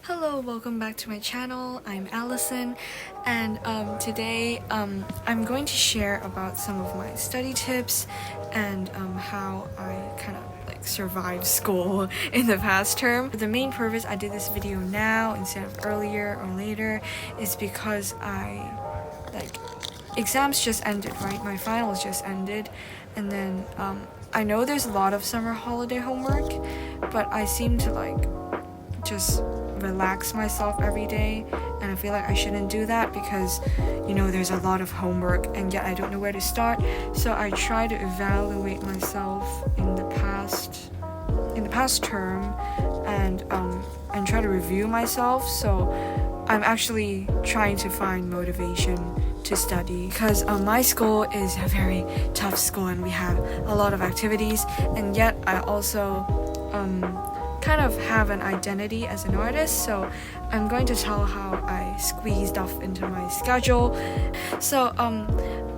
Hello, welcome back to my channel. I'm Allison, and today I'm going to share about some of my study tips and how I kind of survived school in the past term. The main purpose I did this video now instead of earlier or later is because exams just ended, right? My finals just ended, and then I know there's a lot of summer holiday homework, but I seem to just relax myself every day, and I feel like I shouldn't do that because there's a lot of homework and yet I don't know where to start. So I try to evaluate myself in the past term and try to review myself. So I'm actually trying to find motivation to study because my school is a very tough school and we have a lot of activities, and yet I also kind of have an identity as an artist, so I'm going to tell how I squeeze stuff into my schedule. So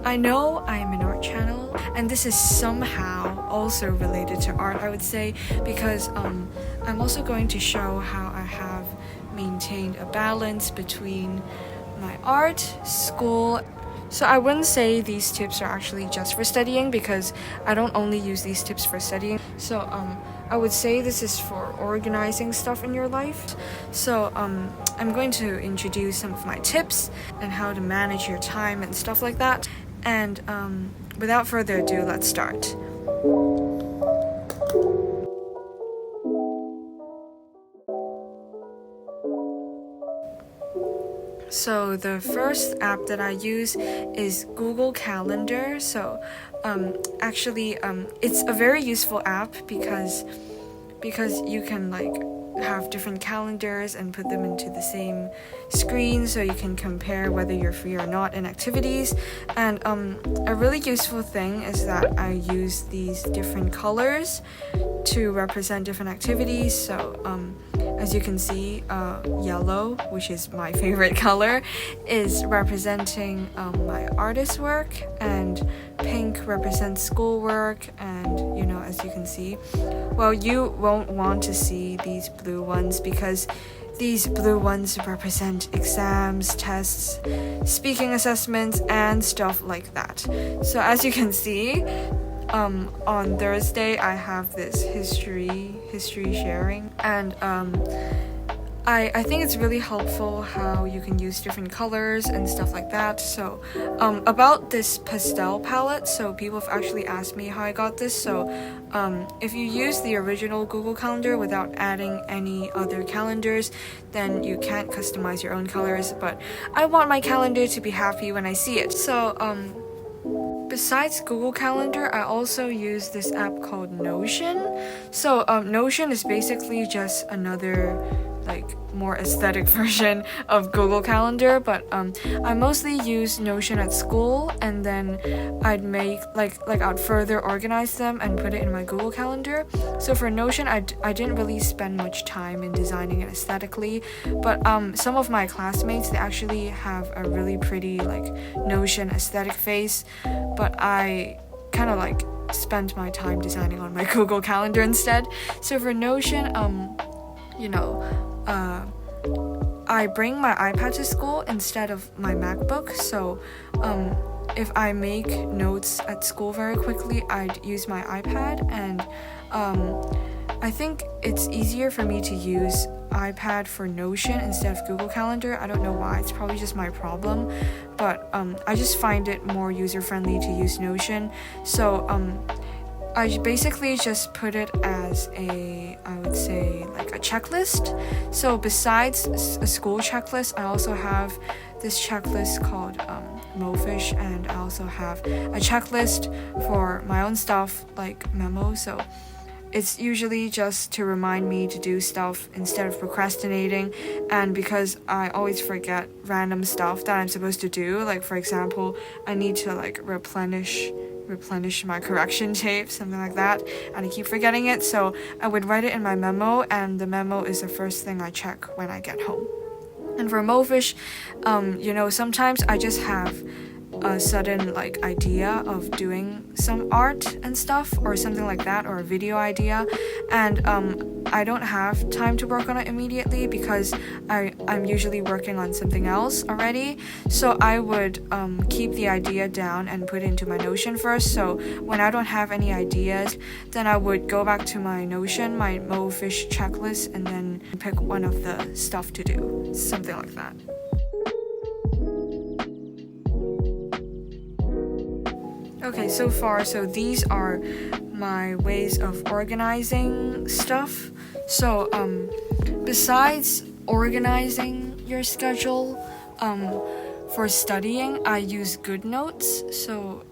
I know I'm an art channel, and this is somehow also related to art, I would say, because I'm also going to show how I have maintained a balance between my art, school. So I wouldn't say these tips are actually just for studying because I don't only use these tips for studying. So I would say this is for organizing stuff in your life. So I'm going to introduce some of my tips and how to manage your time and stuff like that. And without further ado, let's start. So the first app that I use is Google Calendar. So it's a very useful app because you can have different calendars and put them into the same screen so you can compare whether you're free or not in activities. And a really useful thing is that I use these different colors to represent different activities. So as you can see, yellow, which is my favorite color, is representing my artist work, and pink represents schoolwork, and as you can see, well, you won't want to see these blue ones because these blue ones represent exams, tests, speaking assessments, and stuff like that. So as you can see, on Thursday I have this history sharing, and I think it's really helpful how you can use different colors and stuff like that. So about this pastel palette, so people have actually asked me how I got this. So if you use the original Google Calendar without adding any other calendars, then you can't customize your own colors, but I want my calendar to be happy when I see it. So besides Google Calendar, I also use this app called Notion. So Notion is basically just another more aesthetic version of Google Calendar, but I mostly use Notion at school, and then I'd make I'd further organize them and put it in my Google Calendar. So for Notion, I didn't really spend much time in designing it aesthetically, but some of my classmates, they actually have a really pretty Notion aesthetic face, but I kind of spent my time designing on my Google Calendar instead. So for Notion, I bring my iPad to school instead of my MacBook. So if I make notes at school very quickly, I'd use my iPad, and I think it's easier for me to use iPad for Notion instead of Google Calendar. I don't know why, it's probably just my problem, but I just find it more user-friendly to use Notion. So I basically just put it as I would say a checklist. So besides a school checklist, I also have this checklist called Mofish, and I also have a checklist for my own stuff like memo. So it's usually just to remind me to do stuff instead of procrastinating, and because I always forget random stuff that I'm supposed to do, for example, I need to replenish my correction tape, something like that, and I keep forgetting it, so I would write it in my memo, and the memo is the first thing I check when I get home. And for Mofish, sometimes I just have a sudden like idea of doing some art and stuff or something like that, or a video idea, and I don't have time to work on it immediately because I'm usually working on something else already. So I would keep the idea down and put it into my Notion first. So when I don't have any ideas, then I would go back to my Notion, my MoFish checklist, and then pick one of the stuff to do, something like that. Okay, so these are my ways of organizing stuff. So besides organizing your schedule, for studying, I use Goodnotes. So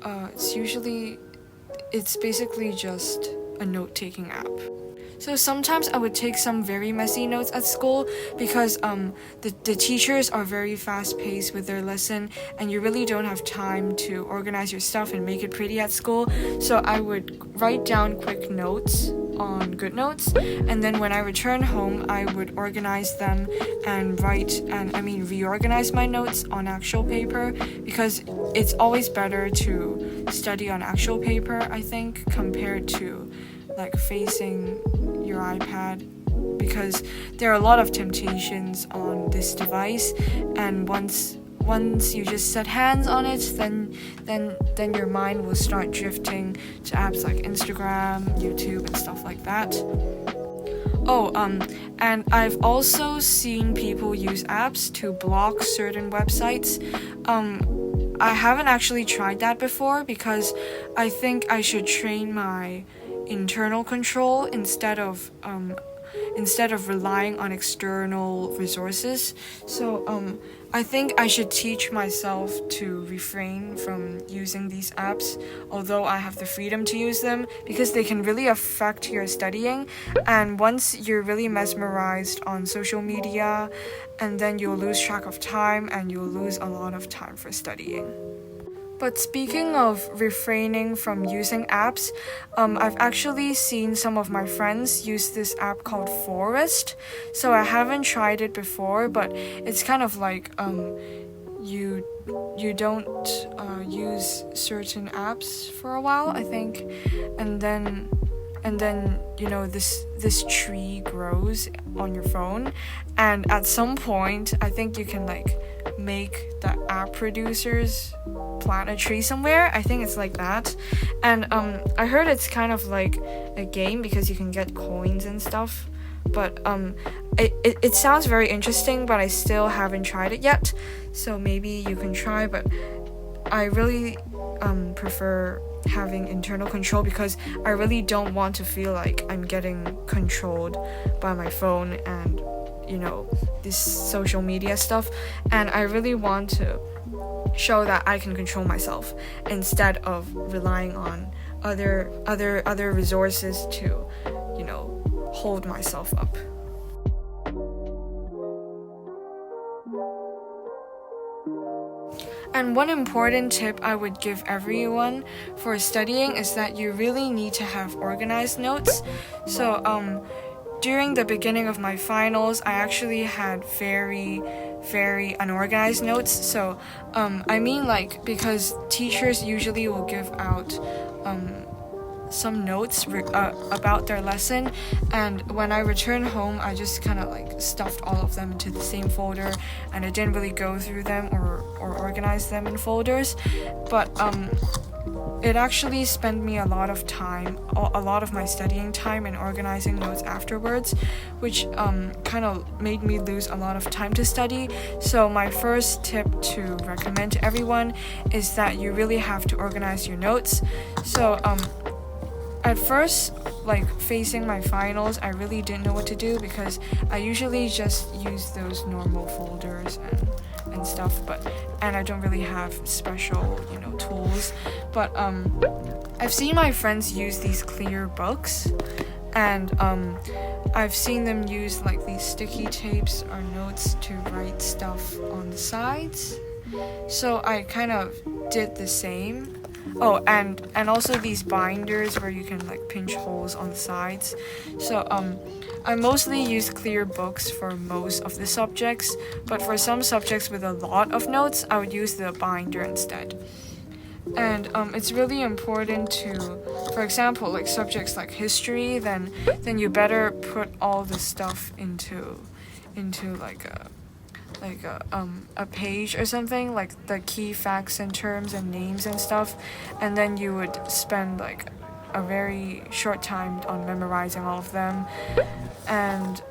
it's basically just a note-taking app. So sometimes I would take some very messy notes at school because the teachers are very fast-paced with their lesson, and you really don't have time to organize your stuff and make it pretty at school. So I would write down quick notes on Goodnotes, and then when I return home, I would organize them and reorganize my notes on actual paper, because it's always better to study on actual paper, I think, compared to like facing your iPad, because there are a lot of temptations on this device, and once you just set hands on it, then your mind will start drifting to apps like Instagram, YouTube, and stuff like that. And I've also seen people use apps to block certain websites. I haven't actually tried that before because I think I should train my internal control instead of relying on external resources. So I think I should teach myself to refrain from using these apps, although I have the freedom to use them, because they can really affect your studying. And once you're really mesmerized on social media, and then you'll lose track of time and you'll lose a lot of time for studying. But speaking of refraining from using apps, I've actually seen some of my friends use this app called Forest. So I haven't tried it before, but it's kind of like you don't use certain apps for a while, I think, and then this tree grows on your phone, and at some point I think you can like make the app producers plant a tree somewhere. I think it's like that. And I heard it's kind of like a game because you can get coins and stuff, but it sounds very interesting, but I still haven't tried it yet, so maybe you can try. But I really prefer having internal control, because I really don't want to feel like I'm getting controlled by my phone and this social media stuff, and I really want to show that I can control myself instead of relying on other resources to hold myself up. And one important tip I would give everyone for studying is that you really need to have organized notes. So during the beginning of my finals, I actually had very, very unorganized notes. So because teachers usually will give out some notes about their lesson, and when I returned home, I just kind of like stuffed all of them into the same folder, and I didn't really go through them or organize them in folders. But it actually spent me a lot of my studying time in organizing notes afterwards, which kind of made me lose a lot of time to study. So my first tip to recommend to everyone is that you really have to organize your notes. So at first, like facing my finals, I really didn't know what to do, because I usually just use those normal folders and stuff, and I don't really have special tools. But I've seen my friends use these clear books, and I've seen them use like these sticky tapes or notes to write stuff on the sides. So I kind of did the same. Oh, and also these binders where you can like pinch holes on the sides. So I mostly use clear books for most of the subjects, but for some subjects with a lot of notes, I would use the binder instead. And it's really important to, for example, like subjects like history, then you better put all the stuff into a page or something, like the key facts and terms and names and stuff, and then you would spend like a very short time on memorizing all of them. And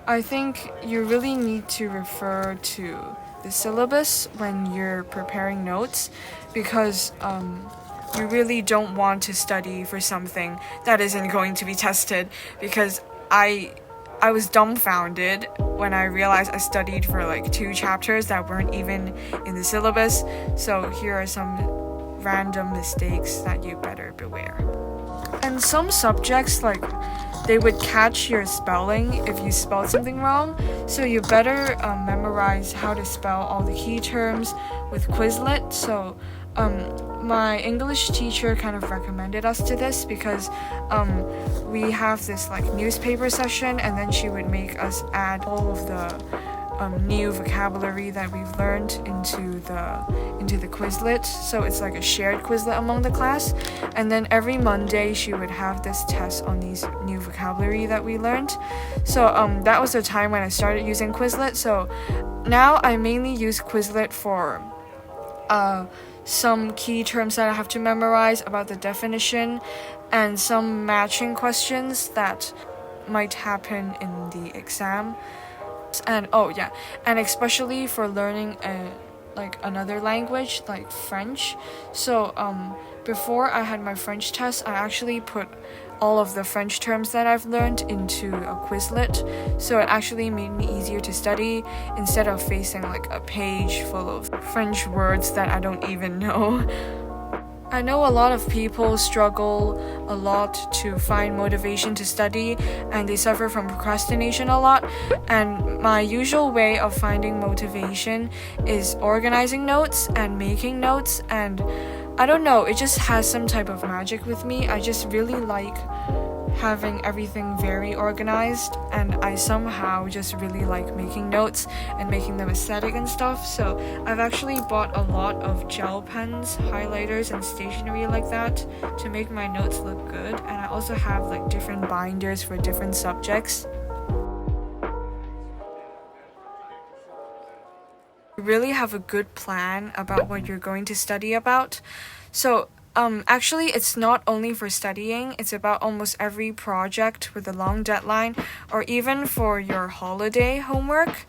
I think you really need to refer to the syllabus when you're preparing notes, because you really don't want to study for something that isn't going to be tested, because I was dumbfounded when I realized I studied for like 2 chapters that weren't even in the syllabus. So here are some random mistakes that you better beware. And some subjects, like, they would catch your spelling if you spelled something wrong, so you better memorize how to spell all the key terms with Quizlet. So my English teacher kind of recommended us to this because we have this like newspaper session, and then she would make us add all of the new vocabulary that we've learned into the Quizlet. So it's like a shared Quizlet among the class, and then every Monday she would have this test on these new vocabulary that we learned. So that was the time when I started using Quizlet. So now I mainly use Quizlet for some key terms that I have to memorize about the definition, and some matching questions that might happen in the exam. And and especially for learning another language like French. So before I had my French test, I actually put all of the French terms that I've learned into a Quizlet, so it actually made me easier to study instead of facing like a page full of French words that I don't even know. I know a lot of people struggle a lot to find motivation to study, and they suffer from procrastination a lot. And my usual way of finding motivation is organizing notes and making notes, and I don't know, it just has some type of magic with me. I just really like having everything very organized, and I somehow just really like making notes and making them aesthetic and stuff. So I've actually bought a lot of gel pens, highlighters, and stationery like that to make my notes look good. And I also have like different binders for different subjects. You really have a good plan about what you're going to study about. So actually, it's not only for studying, it's about almost every project with a long deadline, or even for your holiday homework.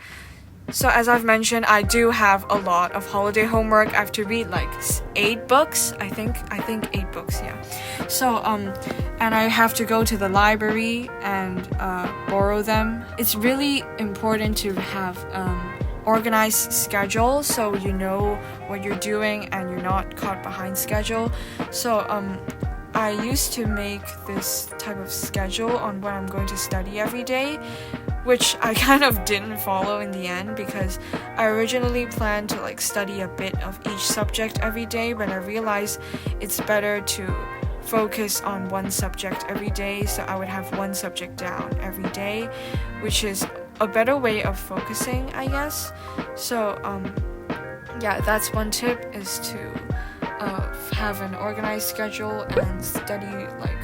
So as I've mentioned, I do have a lot of holiday homework. I have to read like 8 books, I think 8 books, yeah. So and I have to go to the library and borrow them. It's really important to have organized schedule, so you know what you're doing and you're not caught behind schedule. So I used to make this type of schedule on what I'm going to study every day, which I kind of didn't follow in the end, because I originally planned to like study a bit of each subject every day, but I realized it's better to focus on one subject every day, so I would have one subject down every day, which is a better way of focusing, I guess. So that's one tip, is to have an organized schedule and study, like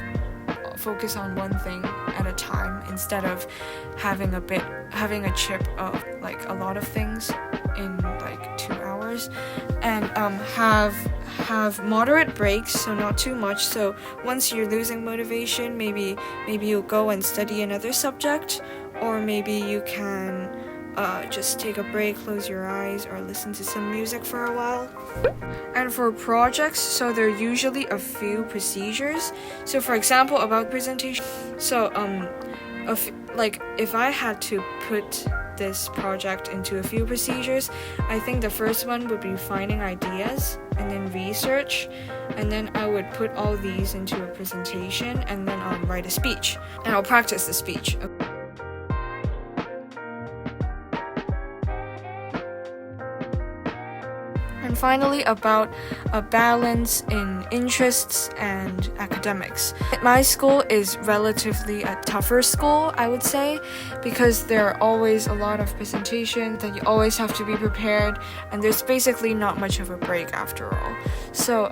focus on one thing at a time, instead of having a chip of like a lot of things in like 2 hours. And have moderate breaks, so not too much. So once you're losing motivation, maybe you'll go and study another subject, or maybe you can just take a break, close your eyes, or listen to some music for a while. And for projects, so there are usually a few procedures. So for example, about presentation, so if I had to put this project into a few procedures, I think the first one would be finding ideas, and then research, and then I would put all these into a presentation, and then I'll write a speech, and I'll practice the speech. And finally, about a balance in interests and academics. My school is relatively a tougher school, I would say, because there are always a lot of presentations that you always have to be prepared, and there's basically not much of a break after all. So,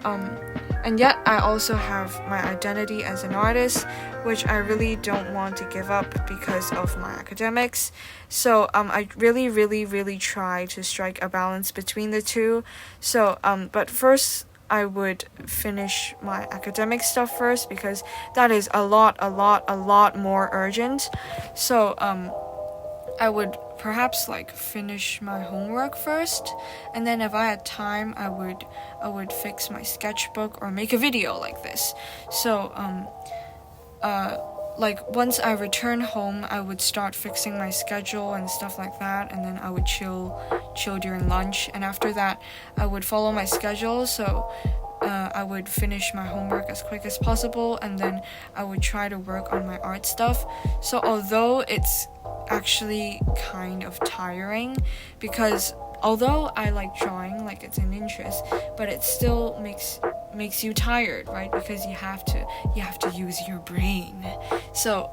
and yet I also have my identity as an artist, which I really don't want to give up because of my academics. So I really try to strike a balance between the two. So but first I would finish my academic stuff first, because that is a lot more urgent. So I would perhaps finish my homework first, and then if I had time I would fix my sketchbook or make a video like this. So once I return home, I would start fixing my schedule and stuff like that, and then I would chill during lunch, and after that I would follow my schedule. So I would finish my homework as quick as possible, and then I would try to work on my art stuff. So although it's actually kind of tiring, because although I like drawing, it's an interest, but it still makes you tired, right? Because you have to use your brain. So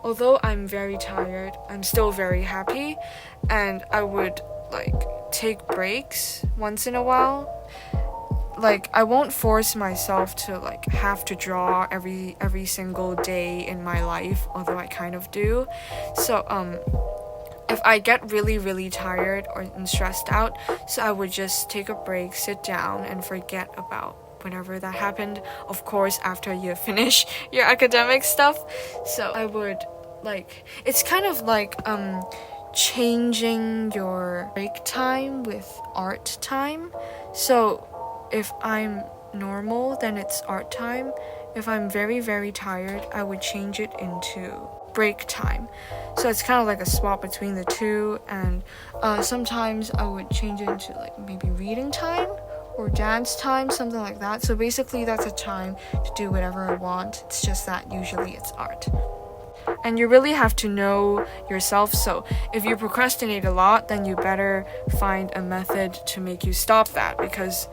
although I'm very tired, I'm still very happy, and I would take breaks once in a while. I won't force myself to have to draw every single day in my life, although I kind of do. So if I get really tired or stressed out, so I would just take a break, sit down, and forget about whatever that happened, of course, after you finish your academic stuff. So I would it's kind of changing your break time with art time. So if I'm normal, then it's art time. If I'm very tired, I would change it into break time. So it's kind of a swap between the two, and sometimes I would change it into maybe reading time or dance time, something like that. So basically that's a time to do whatever I want. It's just that usually it's art. And you really have to know yourself. So if you procrastinate a lot, then you better find a method to make you stop that, because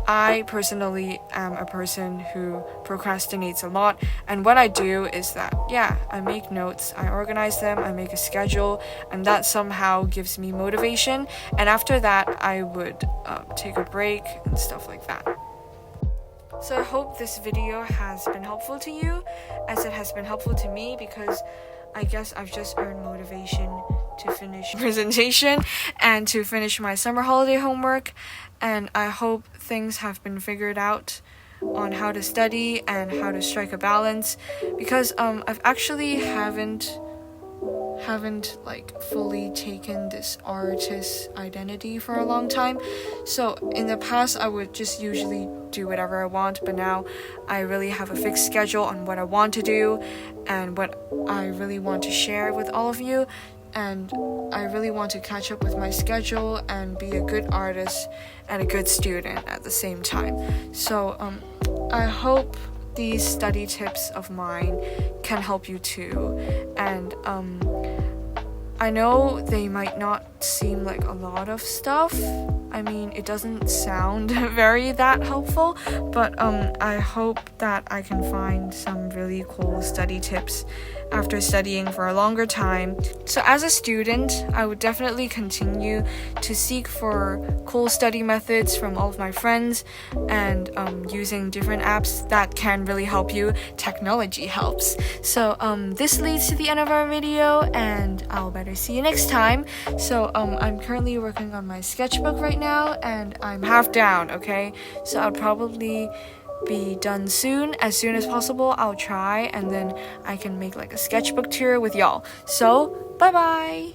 I personally am a person who procrastinates a lot, and what I do is that, I make notes, I organize them, I make a schedule, and that somehow gives me motivation, and after that I would take a break and stuff like that. So I hope this video has been helpful to you, as it has been helpful to me, because I guess I've just earned motivation to finish presentation and to finish my summer holiday homework, and I hope things have been figured out on how to study and how to strike a balance, because I've actually haven't fully taken this artist identity for a long time. So in the past I would just usually do whatever I want, but now I really have a fixed schedule on what I want to do and what I really want to share with all of you, and I really want to catch up with my schedule and be a good artist and a good student at the same time. So I hope these study tips of mine can help you too, and I know they might not seem like a lot of stuff. I mean, it doesn't sound very that helpful, but I hope that I can find some really cool study tips after studying for a longer time. So as a student, I would definitely continue to seek for cool study methods from all of my friends, and using different apps that can really help you. Technology helps. So this leads to the end of our video, and I'll better see you next time. So I'm currently working on my sketchbook right now, and I'm half down, okay? So I'll probably be done as soon as possible. I'll try, and then I can make a sketchbook tour with y'all. So bye bye.